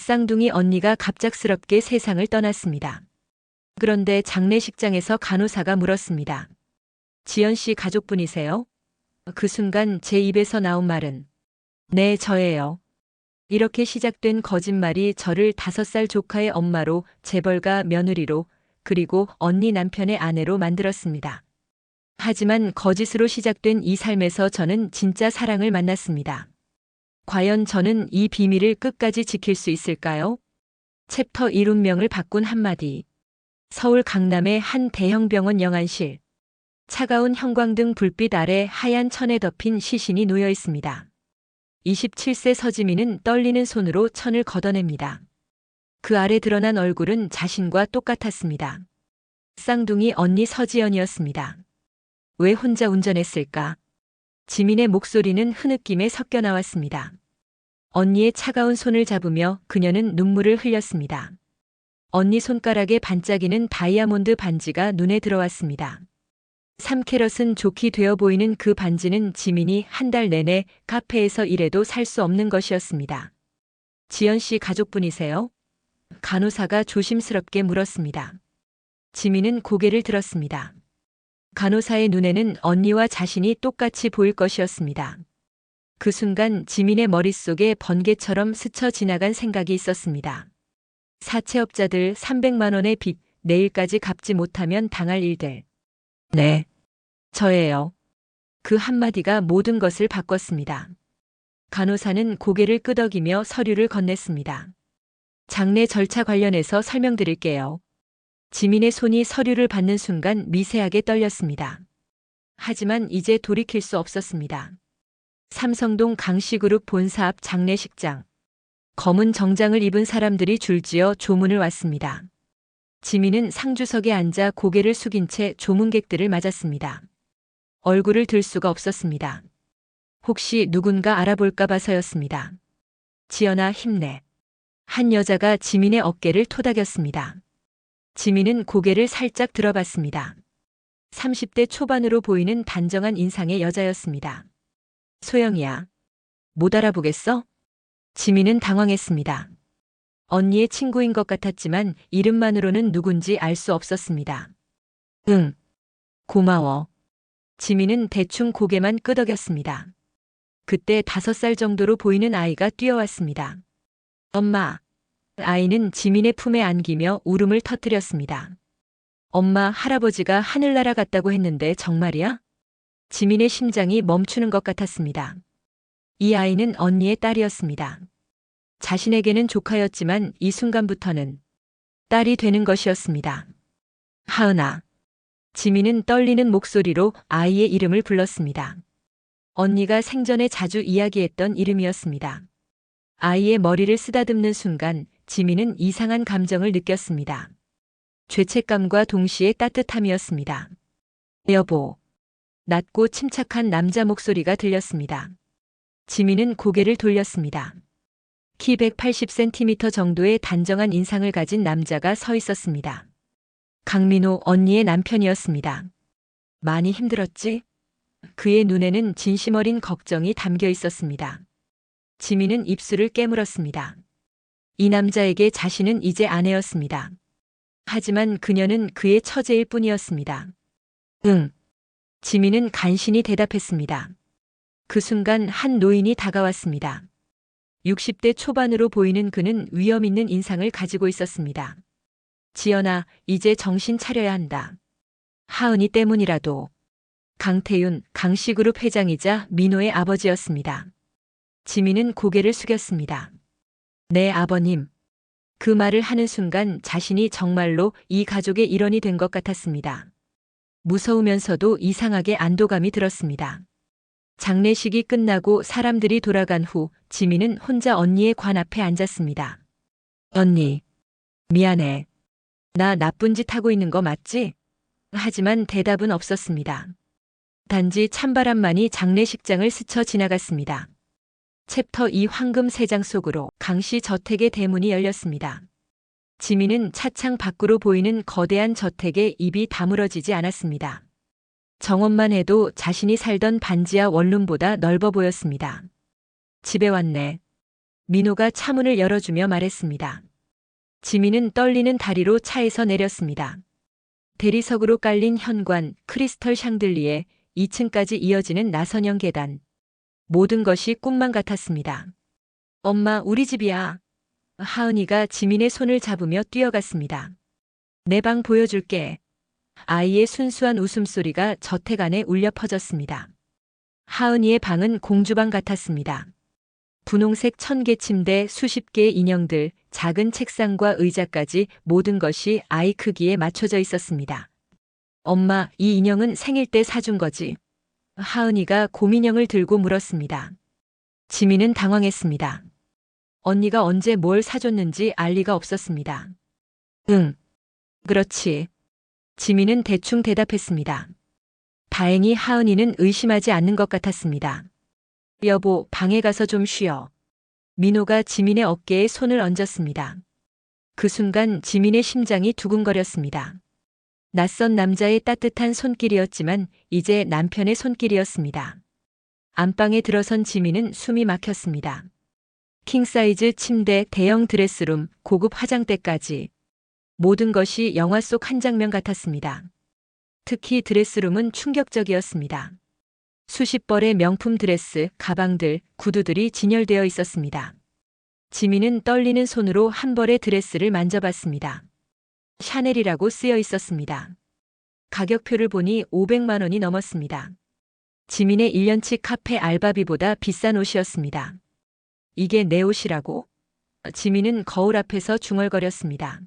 쌍둥이 언니가 갑작스럽게 세상을 떠났습니다. 그런데 장례식장에서 간호사가 물었습니다. 지연 씨 가족분이세요? 그 순간 제 입에서 나온 말은 네, 저예요. 이렇게 시작된 거짓말이 저를 5살 조카의 엄마로, 재벌가 며느리로, 그리고 언니 남편의 아내로 만들었습니다. 하지만 거짓으로 시작된 이 삶에서 저는 진짜 사랑을 만났습니다. 과연 저는 이 비밀을 끝까지 지킬 수 있을까요? 챕터 1 운명을 바꾼 한마디. 서울 강남의 한 대형 병원 영안실. 차가운 형광등 불빛 아래 하얀 천에 덮인 시신이 놓여 있습니다. 27세 서지민은 떨리는 손으로 천을 걷어냅니다. 그 아래 드러난 얼굴은 자신과 똑같았습니다. 쌍둥이 언니 서지연이었습니다. 왜 혼자 운전했을까? 지민의 목소리는 흐느낌에 섞여 나왔습니다. 언니의 차가운 손을 잡으며 그녀는 눈물을 흘렸습니다. 언니 손가락에 반짝이는 다이아몬드 반지가 눈에 들어왔습니다. 3캐럿은 좋게 되어 보이는 그 반지는 지민이 한 달 내내 카페에서 일해도 살 수 없는 것이었습니다. 지연 씨 가족분이세요? 간호사가 조심스럽게 물었습니다. 지민은 고개를 들었습니다. 간호사의 눈에는 언니와 자신이 똑같이 보일 것이었습니다. 그 순간 지민의 머릿속에 번개처럼 스쳐 지나간 생각이 있었습니다. 사채업자들 300만 원의 빚, 내일까지 갚지 못하면 당할 일들. 네, 저예요. 그 한마디가 모든 것을 바꿨습니다. 간호사는 고개를 끄덕이며 서류를 건넸습니다. 장례 절차 관련해서 설명드릴게요. 지민의 손이 서류를 받는 순간 미세하게 떨렸습니다. 하지만 이제 돌이킬 수 없었습니다. 삼성동 강씨그룹 본사 앞 장례식장. 검은 정장을 입은 사람들이 줄지어 조문을 왔습니다. 지민은 상주석에 앉아 고개를 숙인 채 조문객들을 맞았습니다. 얼굴을 들 수가 없었습니다. 혹시 누군가 알아볼까 봐서였습니다. 지연아, 힘내. 한 여자가 지민의 어깨를 토닥였습니다. 지민은 고개를 살짝 들어봤습니다. 30대 초반으로 보이는 단정한 인상의 여자였습니다. 소영이야. 못 알아보겠어? 지민은 당황했습니다. 언니의 친구인 것 같았지만 이름만으로는 누군지 알 수 없었습니다. 응. 고마워. 지민은 대충 고개만 끄덕였습니다. 그때 5살 정도로 보이는 아이가 뛰어왔습니다. 엄마. 아이는 지민의 품에 안기며 울음을 터뜨렸습니다. 엄마, 할아버지가 하늘나라 갔다고 했는데 정말이야? 지민의 심장이 멈추는 것 같았습니다. 이 아이는 언니의 딸이었습니다. 자신에게는 조카였지만 이 순간부터는 딸이 되는 것이었습니다. 하은아. 지민은 떨리는 목소리로 아이의 이름을 불렀습니다. 언니가 생전에 자주 이야기했던 이름이었습니다. 아이의 머리를 쓰다듬는 순간 지민은 이상한 감정을 느꼈습니다. 죄책감과 동시에 따뜻함이었습니다. 여보. 낮고 침착한 남자 목소리가 들렸습니다. 지민은 고개를 돌렸습니다. 키 180cm 정도의 단정한 인상을 가진 남자가 서 있었습니다. 강민호 언니의 남편이었습니다. 많이 힘들었지? 그의 눈에는 진심 어린 걱정이 담겨 있었습니다. 지민은 입술을 깨물었습니다. 이 남자에게 자신은 이제 아내였습니다. 하지만 그녀는 그의 처제일 뿐이었습니다. 응. 지민은 간신히 대답했습니다. 그 순간 한 노인이 다가왔습니다. 60대 초반으로 보이는 그는 위험 있는 인상을 가지고 있었습니다. 지연아, 이제 정신 차려야 한다. 하은이 때문이라도. 강태윤, 강씨그룹 회장이자 민호의 아버지였습니다. 지민은 고개를 숙였습니다. 네, 아버님. 그 말을 하는 순간 자신이 정말로 이 가족의 일원이 된 것 같았습니다. 무서우면서도 이상하게 안도감이 들었습니다. 장례식이 끝나고 사람들이 돌아간 후 지민은 혼자 언니의 관 앞에 앉았습니다. 언니, 미안해. 나 나쁜 짓 하고 있는 거 맞지? 하지만 대답은 없었습니다. 단지 찬바람만이 장례식장을 스쳐 지나갔습니다. 챕터 2 황금 세장 속으로 강씨 저택의 대문이 열렸습니다. 지민은 차창 밖으로 보이는 거대한 저택에 입이 다물어지지 않았습니다. 정원만 해도 자신이 살던 반지하 원룸보다 넓어 보였습니다. 집에 왔네. 민호가 차문을 열어주며 말했습니다. 지민은 떨리는 다리로 차에서 내렸습니다. 대리석으로 깔린 현관, 크리스털 샹들리에 2층까지 이어지는 나선형 계단. 모든 것이 꿈만 같았습니다. 엄마, 우리 집이야. 하은이가 지민의 손을 잡으며 뛰어갔습니다. 내 방 보여줄게. 아이의 순수한 웃음소리가 저택 안에 울려 퍼졌습니다. 하은이의 방은 공주방 같았습니다. 분홍색 1000개 침대, 수십 개의 인형들, 작은 책상과 의자까지 모든 것이 아이 크기에 맞춰져 있었습니다. 엄마, 이 인형은 생일 때 사준 거지? 하은이가 곰인형을 들고 물었습니다. 지민은 당황했습니다. 언니가 언제 뭘 사줬는지 알 리가 없었습니다. 응. 그렇지. 지민은 대충 대답했습니다. 다행히 하은이는 의심하지 않는 것 같았습니다. 여보, 방에 가서 좀 쉬어. 민호가 지민의 어깨에 손을 얹었습니다. 그 순간 지민의 심장이 두근거렸습니다. 낯선 남자의 따뜻한 손길이었지만 이제 남편의 손길이었습니다. 안방에 들어선 지민은 숨이 막혔습니다. 킹사이즈 침대, 대형 드레스룸, 고급 화장대까지. 모든 것이 영화 속 한 장면 같았습니다. 특히 드레스룸은 충격적이었습니다. 수십 벌의 명품 드레스, 가방들, 구두들이 진열되어 있었습니다. 지민은 떨리는 손으로 한 벌의 드레스를 만져봤습니다. 샤넬이라고 쓰여 있었습니다. 가격표를 보니 500만 원이 넘었습니다. 지민의 1년치 카페 알바비보다 비싼 옷이었습니다. 이게 내 옷이라고? 지민은 거울 앞에서 중얼거렸습니다.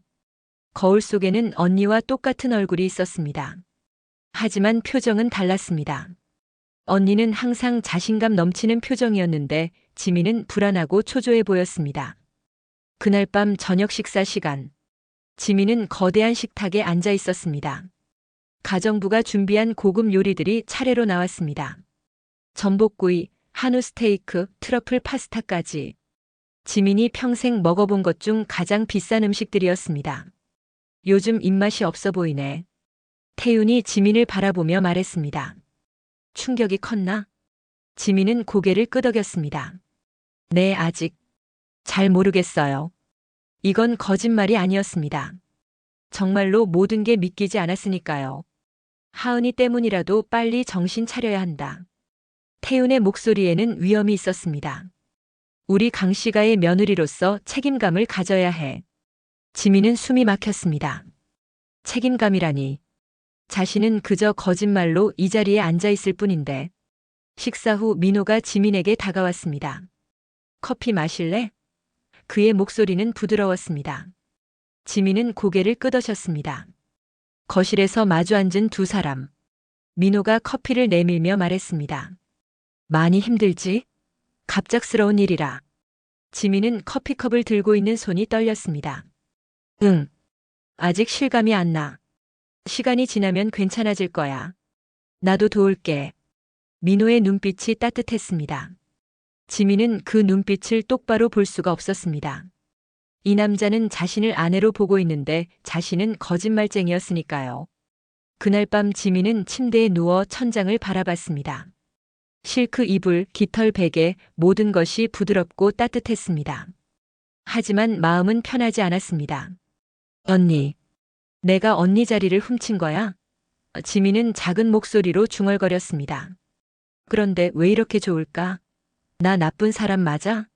거울 속에는 언니와 똑같은 얼굴이 있었습니다. 하지만 표정은 달랐습니다. 언니는 항상 자신감 넘치는 표정이었는데 지민은 불안하고 초조해 보였습니다. 그날 밤 저녁 식사 시간. 지민은 거대한 식탁에 앉아 있었습니다. 가정부가 준비한 고급 요리들이 차례로 나왔습니다. 전복구이, 한우 스테이크, 트러플 파스타까지. 지민이 평생 먹어본 것 중 가장 비싼 음식들이었습니다. 요즘 입맛이 없어 보이네. 태윤이 지민을 바라보며 말했습니다. 충격이 컸나? 지민은 고개를 끄덕였습니다. 네, 아직 잘 모르겠어요. 이건 거짓말이 아니었습니다. 정말로 모든 게 믿기지 않았으니까요. 하은이 때문이라도 빨리 정신 차려야 한다. 태윤의 목소리에는 위험이 있었습니다. 우리 강씨가의 며느리로서 책임감을 가져야 해. 지민은 숨이 막혔습니다. 책임감이라니. 자신은 그저 거짓말로 이 자리에 앉아 있을 뿐인데. 식사 후 민호가 지민에게 다가왔습니다. 커피 마실래? 그의 목소리는 부드러웠습니다. 지민은 고개를 끄덕였습니다. 거실에서 마주 앉은 두 사람. 민호가 커피를 내밀며 말했습니다. 많이 힘들지? 갑작스러운 일이라. 지민은 커피컵을 들고 있는 손이 떨렸습니다. 응. 아직 실감이 안 나. 시간이 지나면 괜찮아질 거야. 나도 도울게. 민호의 눈빛이 따뜻했습니다. 지민은 그 눈빛을 똑바로 볼 수가 없었습니다. 이 남자는 자신을 아내로 보고 있는데 자신은 거짓말쟁이였으니까요. 그날 밤 지민은 침대에 누워 천장을 바라봤습니다. 실크 이불, 깃털 베개, 모든 것이 부드럽고 따뜻했습니다. 하지만 마음은 편하지 않았습니다. 언니, 내가 언니 자리를 훔친 거야? 지민은 작은 목소리로 중얼거렸습니다. 그런데 왜 이렇게 좋을까? 나 나쁜 사람 맞아?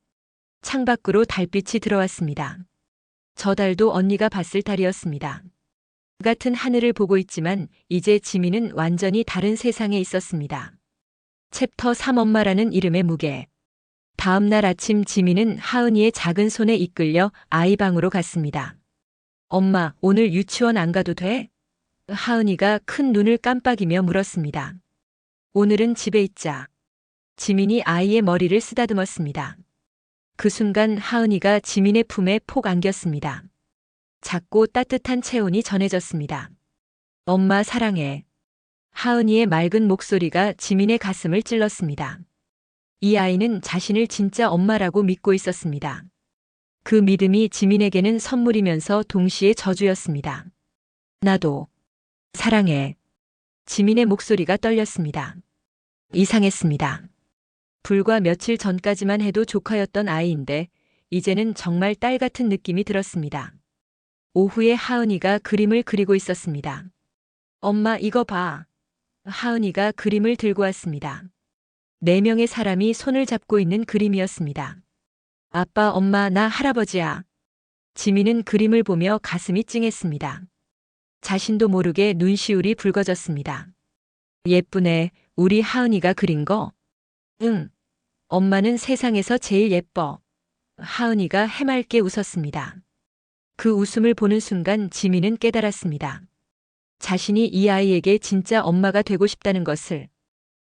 창밖으로 달빛이 들어왔습니다. 저 달도 언니가 봤을 달이었습니다. 같은 하늘을 보고 있지만 이제 지민은 완전히 다른 세상에 있었습니다. 챕터 3 엄마라는 이름의 무게. 다음 날 아침 지민은 하은이의 작은 손에 이끌려 아이 방으로 갔습니다. 엄마, 오늘 유치원 안 가도 돼? 하은이가 큰 눈을 깜빡이며 물었습니다. 오늘은 집에 있자. 지민이 아이의 머리를 쓰다듬었습니다. 그 순간 하은이가 지민의 품에 폭 안겼습니다. 작고 따뜻한 체온이 전해졌습니다. 엄마 사랑해. 하은이의 맑은 목소리가 지민의 가슴을 찔렀습니다. 이 아이는 자신을 진짜 엄마라고 믿고 있었습니다. 그 믿음이 지민에게는 선물이면서 동시에 저주였습니다. 나도 사랑해. 지민의 목소리가 떨렸습니다. 이상했습니다. 불과 며칠 전까지만 해도 조카였던 아이인데 이제는 정말 딸 같은 느낌이 들었습니다. 오후에 하은이가 그림을 그리고 있었습니다. 엄마, 이거 봐. 하은이가 그림을 들고 왔습니다. 4명의 사람이 손을 잡고 있는 그림이었습니다. 아빠, 엄마, 나 할아버지야. 지민은 그림을 보며 가슴이 찡했습니다. 자신도 모르게 눈시울이 붉어졌습니다. 예쁘네, 우리 하은이가 그린 거? 응. 엄마는 세상에서 제일 예뻐. 하은이가 해맑게 웃었습니다. 그 웃음을 보는 순간 지민은 깨달았습니다. 자신이 이 아이에게 진짜 엄마가 되고 싶다는 것을.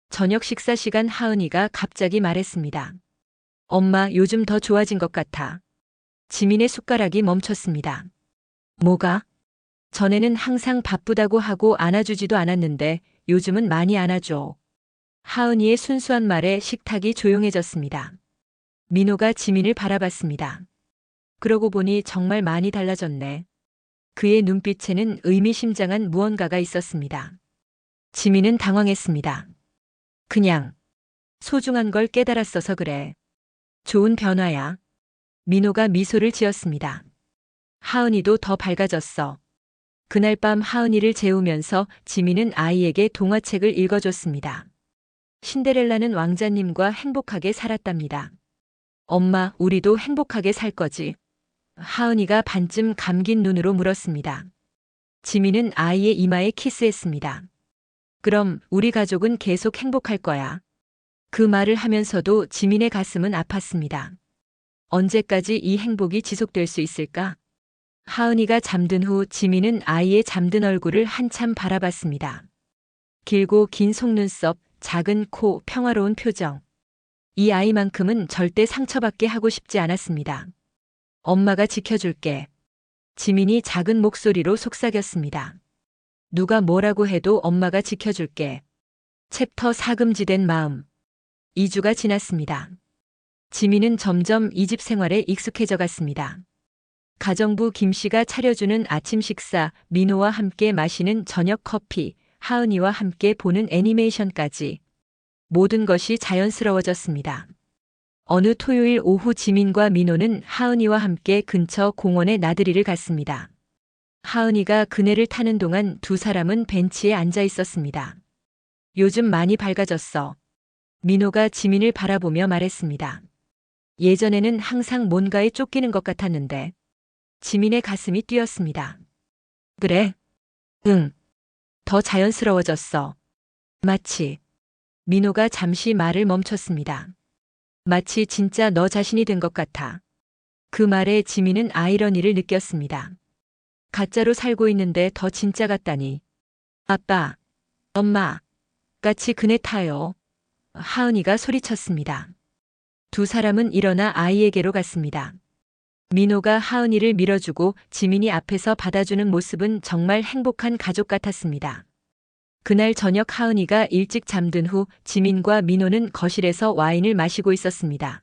저녁 식사 시간 하은이가 갑자기 말했습니다. 엄마, 요즘 더 좋아진 것 같아. 지민의 숟가락이 멈췄습니다. 뭐가? 전에는 항상 바쁘다고 하고 안아주지도 않았는데 요즘은 많이 안아줘. 하은이의 순수한 말에 식탁이 조용해졌습니다. 민호가 지민을 바라봤습니다. 그러고 보니 정말 많이 달라졌네. 그의 눈빛에는 의미심장한 무언가가 있었습니다. 지민은 당황했습니다. 그냥 소중한 걸 깨달았어서 그래. 좋은 변화야. 민호가 미소를 지었습니다. 하은이도 더 밝아졌어. 그날 밤 하은이를 재우면서 지민은 아이에게 동화책을 읽어줬습니다. 신데렐라는 왕자님과 행복하게 살았답니다. 엄마, 우리도 행복하게 살 거지? 하은이가 반쯤 감긴 눈으로 물었습니다. 지민은 아이의 이마에 키스했습니다. 그럼 우리 가족은 계속 행복할 거야. 그 말을 하면서도 지민의 가슴은 아팠습니다. 언제까지 이 행복이 지속될 수 있을까? 하은이가 잠든 후 지민은 아이의 잠든 얼굴을 한참 바라봤습니다. 길고 긴 속눈썹, 작은 코, 평화로운 표정. 이 아이만큼은 절대 상처받게 하고 싶지 않았습니다. 엄마가 지켜줄게. 지민이 작은 목소리로 속삭였습니다. 누가 뭐라고 해도 엄마가 지켜줄게. 챕터 4 금지된 마음. 2주가 지났습니다. 지민은 점점 이 집 생활에 익숙해져 갔습니다. 가정부 김 씨가 차려주는 아침 식사, 민호와 함께 마시는 저녁 커피, 하은이와 함께 보는 애니메이션까지 모든 것이 자연스러워졌습니다. 어느 토요일 오후 지민과 민호는 하은이와 함께 근처 공원에 나들이를 갔습니다. 하은이가 그네를 타는 동안 두 사람은 벤치에 앉아 있었습니다. 요즘 많이 밝아졌어. 민호가 지민을 바라보며 말했습니다. 예전에는 항상 뭔가에 쫓기는 것 같았는데. 지민의 가슴이 뛰었습니다. 그래? 응. 더 자연스러워졌어. 마치. 민호가 잠시 말을 멈췄습니다. 마치 진짜 너 자신이 된 것 같아. 그 말에 지민은 아이러니를 느꼈습니다. 가짜로 살고 있는데 더 진짜 같다니. 아빠, 엄마, 같이 그네 타요. 하은이가 소리쳤습니다. 두 사람은 일어나 아이에게로 갔습니다. 민호가 하은이를 밀어주고 지민이 앞에서 받아주는 모습은 정말 행복한 가족 같았습니다. 그날 저녁 하은이가 일찍 잠든 후 지민과 민호는 거실에서 와인을 마시고 있었습니다.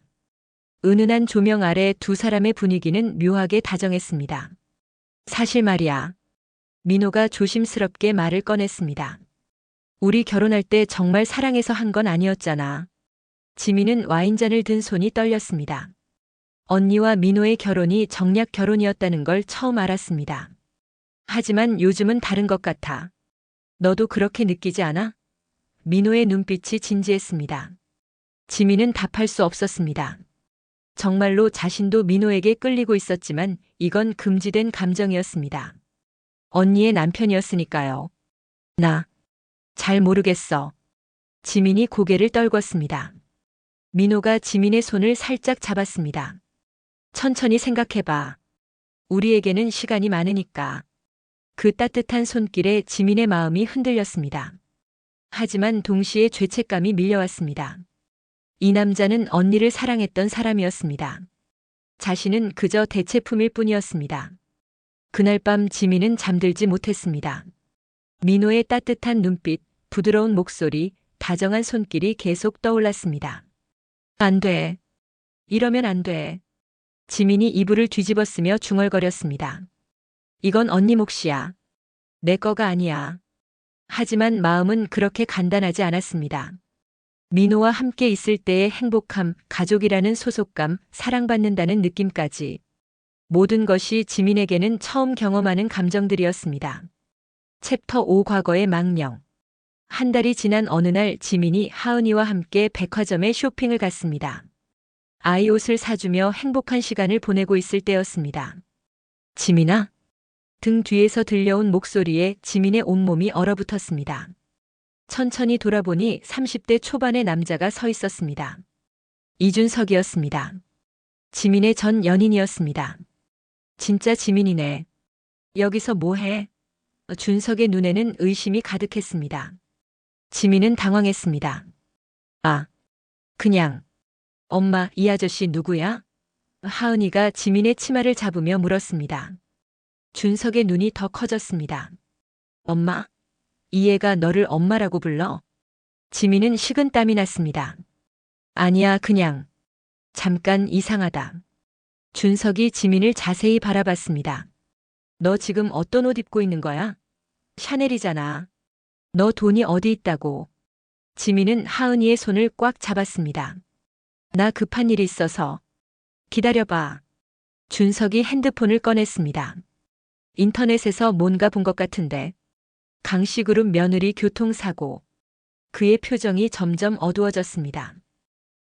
은은한 조명 아래 두 사람의 분위기는 묘하게 다정했습니다. 사실 말이야. 민호가 조심스럽게 말을 꺼냈습니다. 우리 결혼할 때 정말 사랑해서 한 건 아니었잖아. 지민은 와인잔을 든 손이 떨렸습니다. 언니와 민호의 결혼이 정략 결혼이었다는 걸 처음 알았습니다. 하지만 요즘은 다른 것 같아. 너도 그렇게 느끼지 않아? 민호의 눈빛이 진지했습니다. 지민은 답할 수 없었습니다. 정말로 자신도 민호에게 끌리고 있었지만 이건 금지된 감정이었습니다. 언니의 남편이었으니까요. 잘 모르겠어. 지민이 고개를 떨궜습니다. 민호가 지민의 손을 살짝 잡았습니다. 천천히 생각해봐. 우리에게는 시간이 많으니까. 그 따뜻한 손길에 지민의 마음이 흔들렸습니다. 하지만 동시에 죄책감이 밀려왔습니다. 이 남자는 언니를 사랑했던 사람이었습니다. 자신은 그저 대체품일 뿐이었습니다. 그날 밤 지민은 잠들지 못했습니다. 민호의 따뜻한 눈빛, 부드러운 목소리, 다정한 손길이 계속 떠올랐습니다. 안 돼. 이러면 안 돼. 지민이 이불을 뒤집어쓰며 중얼거렸습니다. 이건 언니 몫이야. 내 거가 아니야. 하지만 마음은 그렇게 간단하지 않았습니다. 민호와 함께 있을 때의 행복함, 가족이라는 소속감, 사랑받는다는 느낌까지 모든 것이 지민에게는 처음 경험하는 감정들이었습니다. 챕터 5 과거의 망령. 한 달이 지난 어느 날 지민이 하은이와 함께 백화점에 쇼핑을 갔습니다. 아이 옷을 사주며 행복한 시간을 보내고 있을 때였습니다. 지민아? 등 뒤에서 들려온 목소리에 지민의 온몸이 얼어붙었습니다. 천천히 돌아보니 30대 초반의 남자가 서 있었습니다. 이준석이었습니다. 지민의 전 연인이었습니다. 진짜 지민이네. 여기서 뭐해? 준석의 눈에는 의심이 가득했습니다. 지민은 당황했습니다. 아, 그냥. 엄마, 이 아저씨 누구야? 하은이가 지민의 치마를 잡으며 물었습니다. 준석의 눈이 더 커졌습니다. 엄마? 이 애가 너를 엄마라고 불러? 지민은 식은땀이 났습니다. 아니야, 그냥. 잠깐 이상하다. 준석이 지민을 자세히 바라봤습니다. 너 지금 어떤 옷 입고 있는 거야? 샤넬이잖아. 너 돈이 어디 있다고? 지민은 하은이의 손을 꽉 잡았습니다. 나 급한 일이 있어서. 기다려봐. 준석이 핸드폰을 꺼냈습니다. 인터넷에서 뭔가 본 것 같은데. 강씨그룹 며느리 교통사고. 그의 표정이 점점 어두워졌습니다.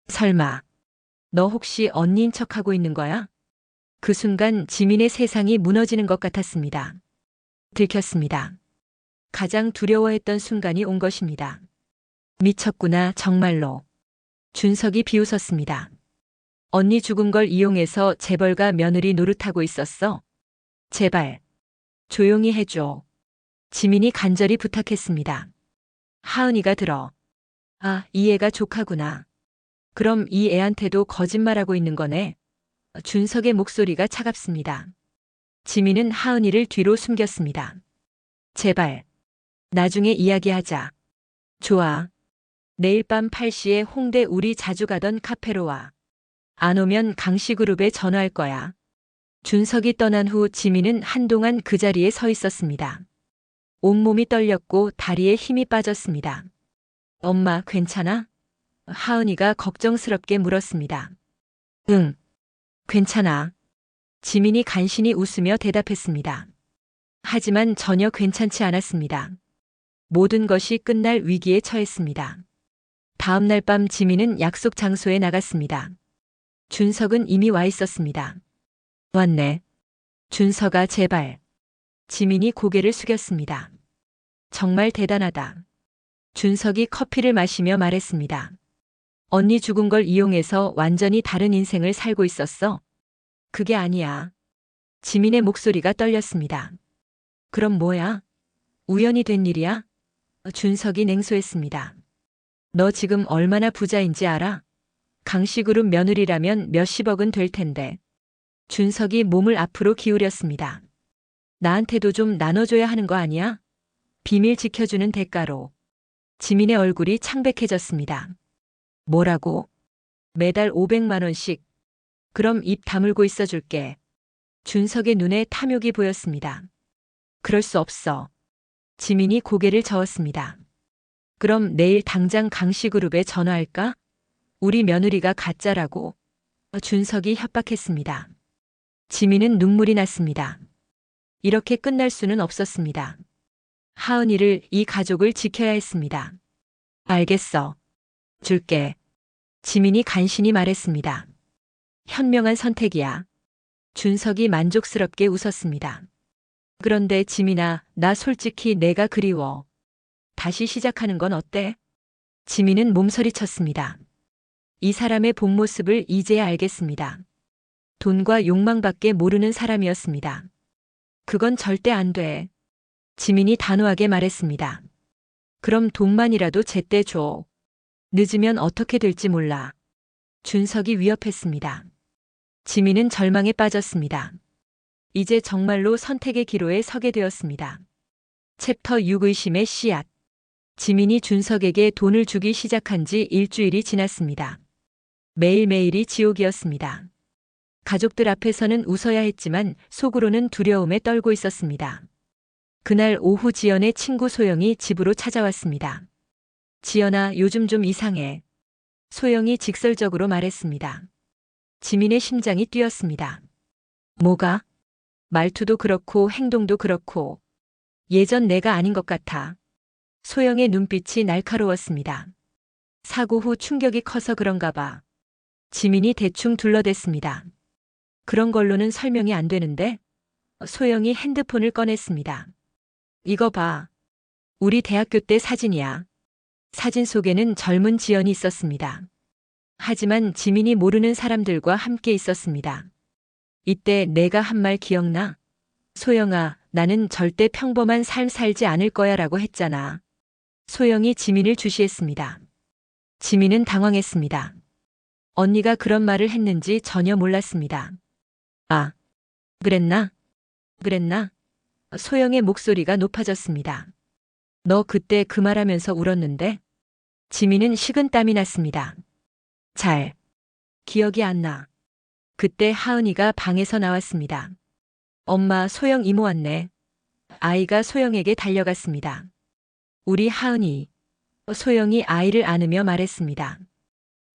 설마, 너 혹시 언니인 척하고 있는 거야? 그 순간 지민의 세상이 무너지는 것 같았습니다. 들켰습니다. 가장 두려워했던 순간이 온 것입니다. 미쳤구나, 정말로. 준석이 비웃었습니다. 언니 죽은 걸 이용해서 재벌가 며느리 노릇하고 있었어? 제발, 조용히 해줘. 지민이 간절히 부탁했습니다. 하은이가 들어. 아, 이 애가 조카구나. 그럼 이 애한테도 거짓말하고 있는 거네. 준석의 목소리가 차갑습니다. 지민은 하은이를 뒤로 숨겼습니다. 제발, 나중에 이야기하자. 좋아. 내일 밤 8시에 홍대 우리 자주 가던 카페로 와. 안 오면 강씨그룹에 전화할 거야. 준석이 떠난 후 지민은 한동안 그 자리에 서 있었습니다. 온몸이 떨렸고 다리에 힘이 빠졌습니다. 엄마, 괜찮아? 하은이가 걱정스럽게 물었습니다. 응, 괜찮아. 지민이 간신히 웃으며 대답했습니다. 하지만 전혀 괜찮지 않았습니다. 모든 것이 끝날 위기에 처했습니다. 다음 날 밤 지민은 약속 장소에 나갔습니다. 준석은 이미 와 있었습니다. 왔네. 준석아, 제발. 지민이 고개를 숙였습니다. 정말 대단하다. 준석이 커피를 마시며 말했습니다. 언니 죽은 걸 이용해서 완전히 다른 인생을 살고 있었어? 그게 아니야. 지민의 목소리가 떨렸습니다. 그럼 뭐야? 우연히 된 일이야? 준석이 냉소했습니다. 너 지금 얼마나 부자인지 알아? 강씨그룹 며느리라면 몇십억은 될 텐데. 준석이 몸을 앞으로 기울였습니다. 나한테도 좀 나눠줘야 하는 거 아니야? 비밀 지켜주는 대가로. 지민의 얼굴이 창백해졌습니다. 뭐라고? 매달 500만 원씩. 그럼 입 다물고 있어줄게. 준석의 눈에 탐욕이 보였습니다. 그럴 수 없어. 지민이 고개를 저었습니다. 그럼 내일 당장 강씨그룹에 전화할까? 우리 며느리가 가짜라고. 준석이 협박했습니다. 지민은 눈물이 났습니다. 이렇게 끝날 수는 없었습니다. 하은이를, 이 가족을 지켜야 했습니다. 알겠어. 줄게. 지민이 간신히 말했습니다. 현명한 선택이야. 준석이 만족스럽게 웃었습니다. 그런데 지민아, 나 솔직히 내가 그리워. 다시 시작하는 건 어때? 지민은 몸서리쳤습니다. 이 사람의 본 모습을 이제야 알겠습니다. 돈과 욕망밖에 모르는 사람이었습니다. 그건 절대 안 돼. 지민이 단호하게 말했습니다. 그럼 돈만이라도 제때 줘. 늦으면 어떻게 될지 몰라. 준석이 위협했습니다. 지민은 절망에 빠졌습니다. 이제 정말로 선택의 기로에 서게 되었습니다. 챕터 6 의심의 씨앗. 지민이 준석에게 돈을 주기 시작한 지 일주일이 지났습니다. 매일매일이 지옥이었습니다. 가족들 앞에서는 웃어야 했지만 속으로는 두려움에 떨고 있었습니다. 그날 오후 지연의 친구 소영이 집으로 찾아왔습니다. 지연아, 요즘 좀 이상해. 소영이 직설적으로 말했습니다. 지민의 심장이 뛰었습니다. 뭐가? 말투도 그렇고 행동도 그렇고 예전 내가 아닌 것 같아. 소영의 눈빛이 날카로웠습니다. 사고 후 충격이 커서 그런가 봐. 지민이 대충 둘러댔습니다. 그런 걸로는 설명이 안 되는데? 소영이 핸드폰을 꺼냈습니다. 이거 봐. 우리 대학교 때 사진이야. 사진 속에는 젊은 지연이 있었습니다. 하지만 지민이 모르는 사람들과 함께 있었습니다. 이때 내가 한 말 기억나? 소영아, 나는 절대 평범한 삶 살지 않을 거야 라고 했잖아. 소영이 지민을 주시했습니다. 지민은 당황했습니다. 언니가 그런 말을 했는지 전혀 몰랐습니다. 아, 그랬나? 그랬나? 소영의 목소리가 높아졌습니다. 너 그때 그 말하면서 울었는데? 지민은 식은땀이 났습니다. 잘 기억이 안 나. 그때 하은이가 방에서 나왔습니다. 엄마, 소영 이모 왔네. 아이가 소영에게 달려갔습니다. 우리 하은이. 소영이 아이를 안으며 말했습니다.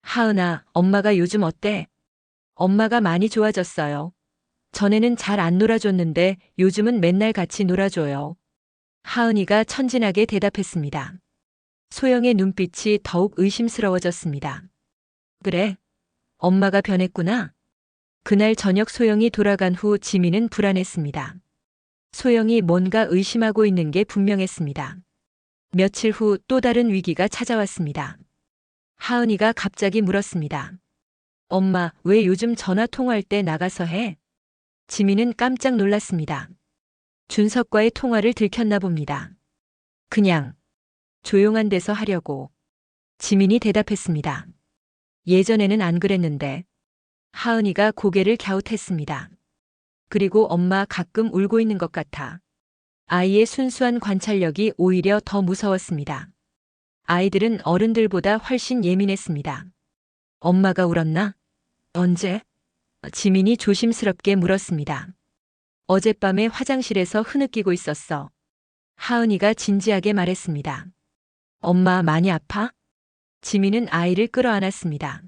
하은아, 엄마가 요즘 어때? 엄마가 많이 좋아졌어요. 전에는 잘 안 놀아줬는데 요즘은 맨날 같이 놀아줘요. 하은이가 천진하게 대답했습니다. 소영의 눈빛이 더욱 의심스러워졌습니다. 그래? 엄마가 변했구나. 그날 저녁 소영이 돌아간 후 지민은 불안했습니다. 소영이 뭔가 의심하고 있는 게 분명했습니다. 며칠 후 또 다른 위기가 찾아왔습니다. 하은이가 갑자기 물었습니다. 엄마, 왜 요즘 전화 통화할 때 나가서 해? 지민은 깜짝 놀랐습니다. 준석과의 통화를 들켰나 봅니다. 그냥 조용한 데서 하려고. 지민이 대답했습니다. 예전에는 안 그랬는데. 하은이가 고개를 갸웃했습니다. 그리고 엄마 가끔 울고 있는 것 같아. 아이의 순수한 관찰력이 오히려 더 무서웠습니다. 아이들은 어른들보다 훨씬 예민했습니다. 엄마가 울었나? 언제? 지민이 조심스럽게 물었습니다. 어젯밤에 화장실에서 흐느끼고 있었어. 하은이가 진지하게 말했습니다. 엄마 많이 아파? 지민은 아이를 끌어안았습니다.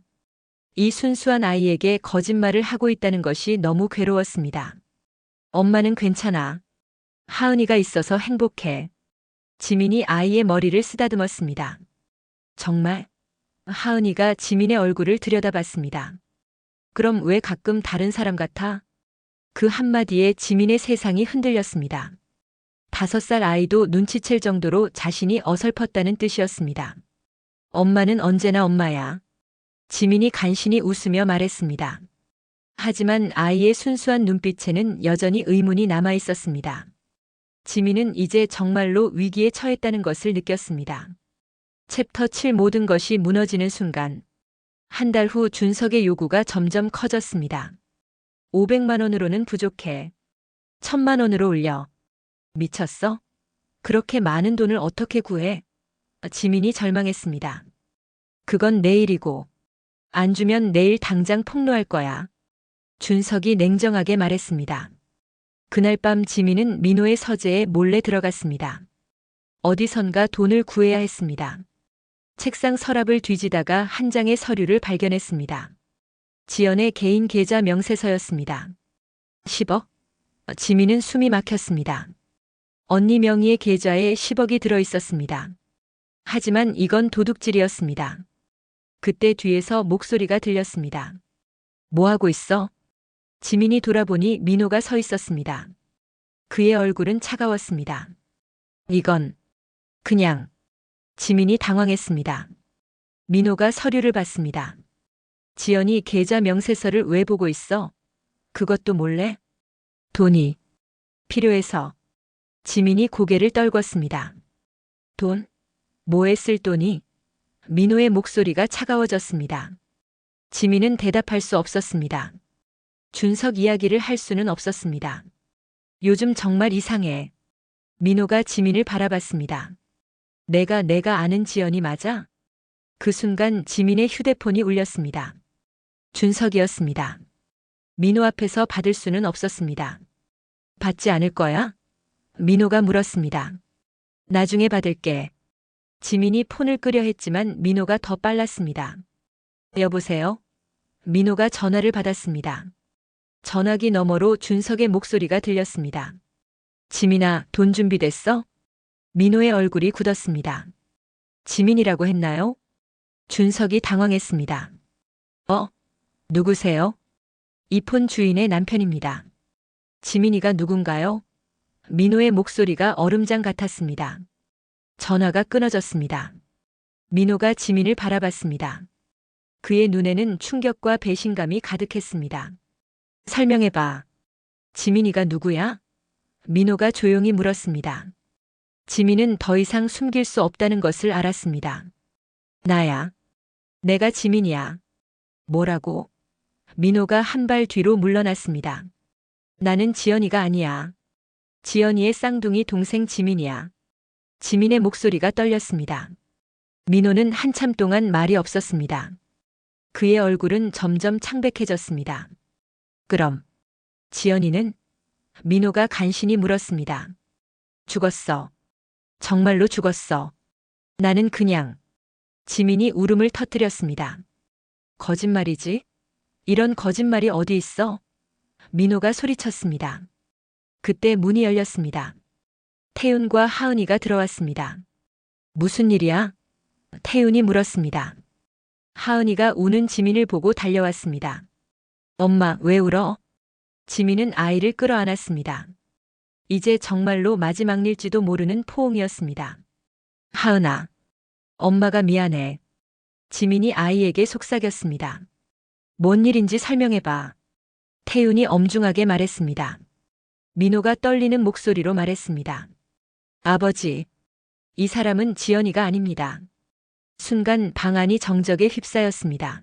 이 순수한 아이에게 거짓말을 하고 있다는 것이 너무 괴로웠습니다. 엄마는 괜찮아. 하은이가 있어서 행복해. 지민이 아이의 머리를 쓰다듬었습니다. 정말? 하은이가 지민의 얼굴을 들여다봤습니다. 그럼 왜 가끔 다른 사람 같아? 그 한마디에 지민의 세상이 흔들렸습니다. 5살 아이도 눈치챌 정도로 자신이 어설펐다는 뜻이었습니다. 엄마는 언제나 엄마야. 지민이 간신히 웃으며 말했습니다. 하지만 아이의 순수한 눈빛에는 여전히 의문이 남아 있었습니다. 지민은 이제 정말로 위기에 처했다는 것을 느꼈습니다. 챕터 7 모든 것이 무너지는 순간. 한 달 후 준석의 요구가 점점 커졌습니다. 500만 원으로는 부족해. 1000만 원으로 올려. 미쳤어? 그렇게 많은 돈을 어떻게 구해? 지민이 절망했습니다. 그건 내일이고. 안 주면 내일 당장 폭로할 거야. 준석이 냉정하게 말했습니다. 그날 밤 지민은 민호의 서재에 몰래 들어갔습니다. 어디선가 돈을 구해야 했습니다. 책상 서랍을 뒤지다가 한 장의 서류를 발견했습니다. 지연의 개인 계좌 명세서였습니다. 10억? 지민은 숨이 막혔습니다. 언니 명의의 계좌에 10억이 들어 있었습니다. 하지만 이건 도둑질이었습니다. 그때 뒤에서 목소리가 들렸습니다. 뭐 하고 있어? 지민이 돌아보니 민호가 서 있었습니다. 그의 얼굴은 차가웠습니다. 이건 그냥. 지민이 당황했습니다. 민호가 서류를 봤습니다. 지연이 계좌 명세서를 왜 보고 있어? 그것도 몰래? 돈이 필요해서. 지민이 고개를 떨궜습니다. 돈? 뭐에 쓸 돈이? 민호의 목소리가 차가워졌습니다. 지민은 대답할 수 없었습니다. 준석 이야기를 할 수는 없었습니다. 요즘 정말 이상해. 민호가 지민을 바라봤습니다. 내가 아는 지연이 맞아? 그 순간 지민의 휴대폰이 울렸습니다. 준석이었습니다. 민호 앞에서 받을 수는 없었습니다. 받지 않을 거야? 민호가 물었습니다. 나중에 받을게. 지민이 폰을 끄려 했지만 민호가 더 빨랐습니다. 여보세요? 민호가 전화를 받았습니다. 전화기 너머로 준석의 목소리가 들렸습니다. 지민아, 돈 준비됐어? 민호의 얼굴이 굳었습니다. 지민이라고 했나요? 준석이 당황했습니다. 누구세요? 이 폰 주인의 남편입니다. 지민이가 누군가요? 민호의 목소리가 얼음장 같았습니다. 전화가 끊어졌습니다. 민호가 지민을 바라봤습니다. 그의 눈에는 충격과 배신감이 가득했습니다. 설명해봐. 지민이가 누구야? 민호가 조용히 물었습니다. 지민은 더 이상 숨길 수 없다는 것을 알았습니다. 나야. 내가 지민이야. 뭐라고? 민호가 한 발 뒤로 물러났습니다. 나는 지연이가 아니야. 지연이의 쌍둥이 동생 지민이야. 지민의 목소리가 떨렸습니다. 민호는 한참 동안 말이 없었습니다. 그의 얼굴은 점점 창백해졌습니다. 그럼 지연이는? 민호가 간신히 물었습니다. 죽었어. 정말로 죽었어. 나는 그냥. 지민이 울음을 터뜨렸습니다. 거짓말이지? 이런 거짓말이 어디 있어? 민호가 소리쳤습니다. 그때 문이 열렸습니다. 태윤과 하은이가 들어왔습니다. 무슨 일이야? 태윤이 물었습니다. 하은이가 우는 지민을 보고 달려왔습니다. 엄마, 왜 울어? 지민은 아이를 끌어안았습니다. 이제 정말로 마지막 일지도 모르는 포옹이었습니다. 하은아, 엄마가 미안해. 지민이 아이에게 속삭였습니다. 뭔 일인지 설명해봐. 태윤이 엄중하게 말했습니다. 민호가 떨리는 목소리로 말했습니다. 아버지, 이 사람은 지연이가 아닙니다. 순간 방 안이 정적에 휩싸였습니다.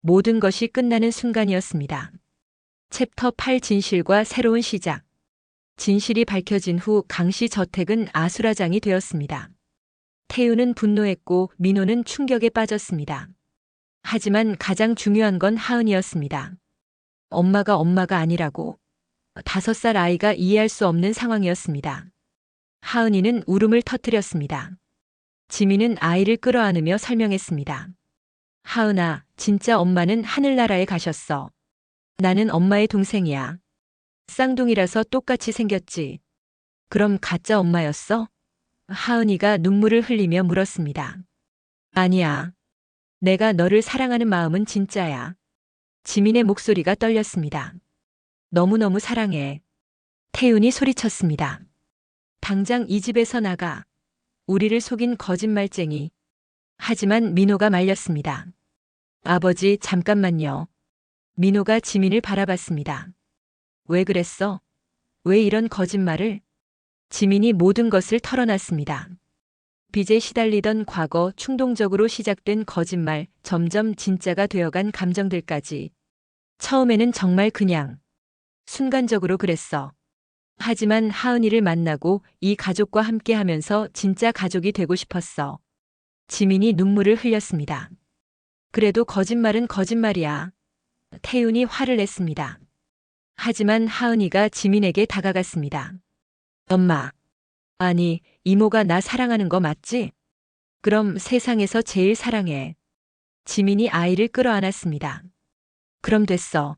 모든 것이 끝나는 순간이었습니다. 챕터 8 진실과 새로운 시작. 진실이 밝혀진 후 강씨 저택은 아수라장이 되었습니다. 태윤은 분노했고 민호는 충격에 빠졌습니다. 하지만 가장 중요한 건 하은이었습니다. 엄마가 아니라고. 5살 아이가 이해할 수 없는 상황이었습니다. 하은이는 울음을 터뜨렸습니다. 지민은 아이를 끌어안으며 설명했습니다. 하은아, 진짜 엄마는 하늘나라에 가셨어. 나는 엄마의 동생이야. 쌍둥이라서 똑같이 생겼지. 그럼 가짜 엄마였어? 하은이가 눈물을 흘리며 물었습니다. 아니야. 내가 너를 사랑하는 마음은 진짜야. 지민의 목소리가 떨렸습니다. 너무너무 사랑해. 태윤이 소리쳤습니다. 당장 이 집에서 나가. 우리를 속인 거짓말쟁이. 하지만 민호가 말렸습니다. 아버지, 잠깐만요. 민호가 지민을 바라봤습니다. 왜 그랬어? 왜 이런 거짓말을? 지민이 모든 것을 털어놨습니다. 빚에 시달리던 과거, 충동적으로 시작된 거짓말, 점점 진짜가 되어간 감정들까지. 처음에는 정말 그냥 순간적으로 그랬어. 하지만 하은이를 만나고 이 가족과 함께 하면서 진짜 가족이 되고 싶었어. 지민이 눈물을 흘렸습니다. 그래도 거짓말은 거짓말이야. 태윤이 화를 냈습니다. 하지만 하은이가 지민에게 다가갔습니다. 엄마. 아니, 이모가 나 사랑하는 거 맞지? 그럼 세상에서 제일 사랑해. 지민이 아이를 끌어안았습니다. 그럼 됐어.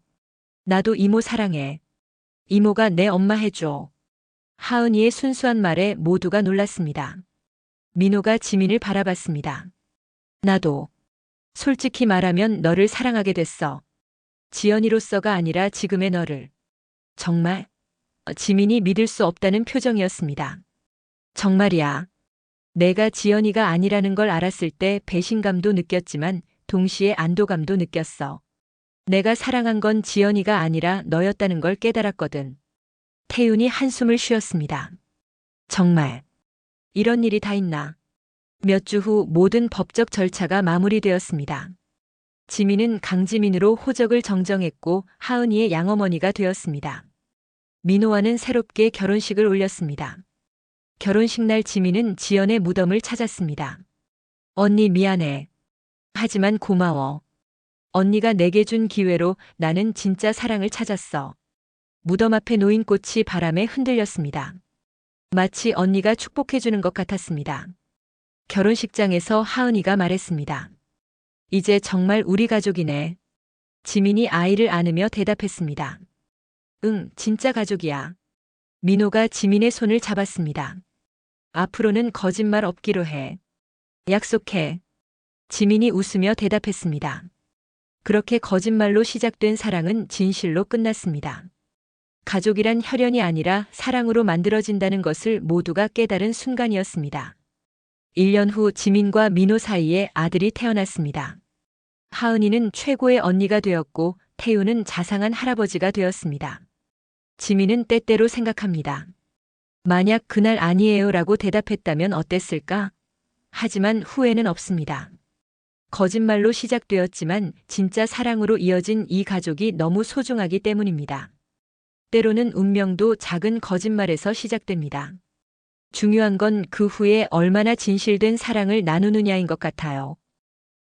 나도 이모 사랑해. 이모가 내 엄마 해줘. 하은이의 순수한 말에 모두가 놀랐습니다. 민호가 지민을 바라봤습니다. 나도. 솔직히 말하면 너를 사랑하게 됐어. 지연이로서가 아니라 지금의 너를. 정말? 지민이 믿을 수 없다는 표정이었습니다. 정말이야. 내가 지연이가 아니라는 걸 알았을 때 배신감도 느꼈지만 동시에 안도감도 느꼈어. 내가 사랑한 건 지연이가 아니라 너였다는 걸 깨달았거든. 태윤이 한숨을 쉬었습니다. 정말. 이런 일이 다 있나? 몇 주 후 모든 법적 절차가 마무리되었습니다. 지민은 강지민으로 호적을 정정했고 하은이의 양어머니가 되었습니다. 민호와는 새롭게 결혼식을 올렸습니다. 결혼식 날 지민은 지연의 무덤을 찾았습니다. 언니 미안해. 하지만 고마워. 언니가 내게 준 기회로 나는 진짜 사랑을 찾았어. 무덤 앞에 놓인 꽃이 바람에 흔들렸습니다. 마치 언니가 축복해주는 것 같았습니다. 결혼식장에서 하은이가 말했습니다. 이제 정말 우리 가족이네. 지민이 아이를 안으며 대답했습니다. 응, 진짜 가족이야. 민호가 지민의 손을 잡았습니다. 앞으로는 거짓말 없기로 해. 약속해. 지민이 웃으며 대답했습니다. 그렇게 거짓말로 시작된 사랑은 진실로 끝났습니다. 가족이란 혈연이 아니라 사랑으로 만들어진다는 것을 모두가 깨달은 순간이었습니다. 1년 후 지민과 민호 사이에 아들이 태어났습니다. 하은이는 최고의 언니가 되었고 태우는 자상한 할아버지가 되었습니다. 지민은 때때로 생각합니다. 만약 그날 아니에요라고 대답했다면 어땠을까? 하지만 후회는 없습니다. 거짓말로 시작되었지만 진짜 사랑으로 이어진 이 가족이 너무 소중하기 때문입니다. 때로는 운명도 작은 거짓말에서 시작됩니다. 중요한 건 그 후에 얼마나 진실된 사랑을 나누느냐인 것 같아요.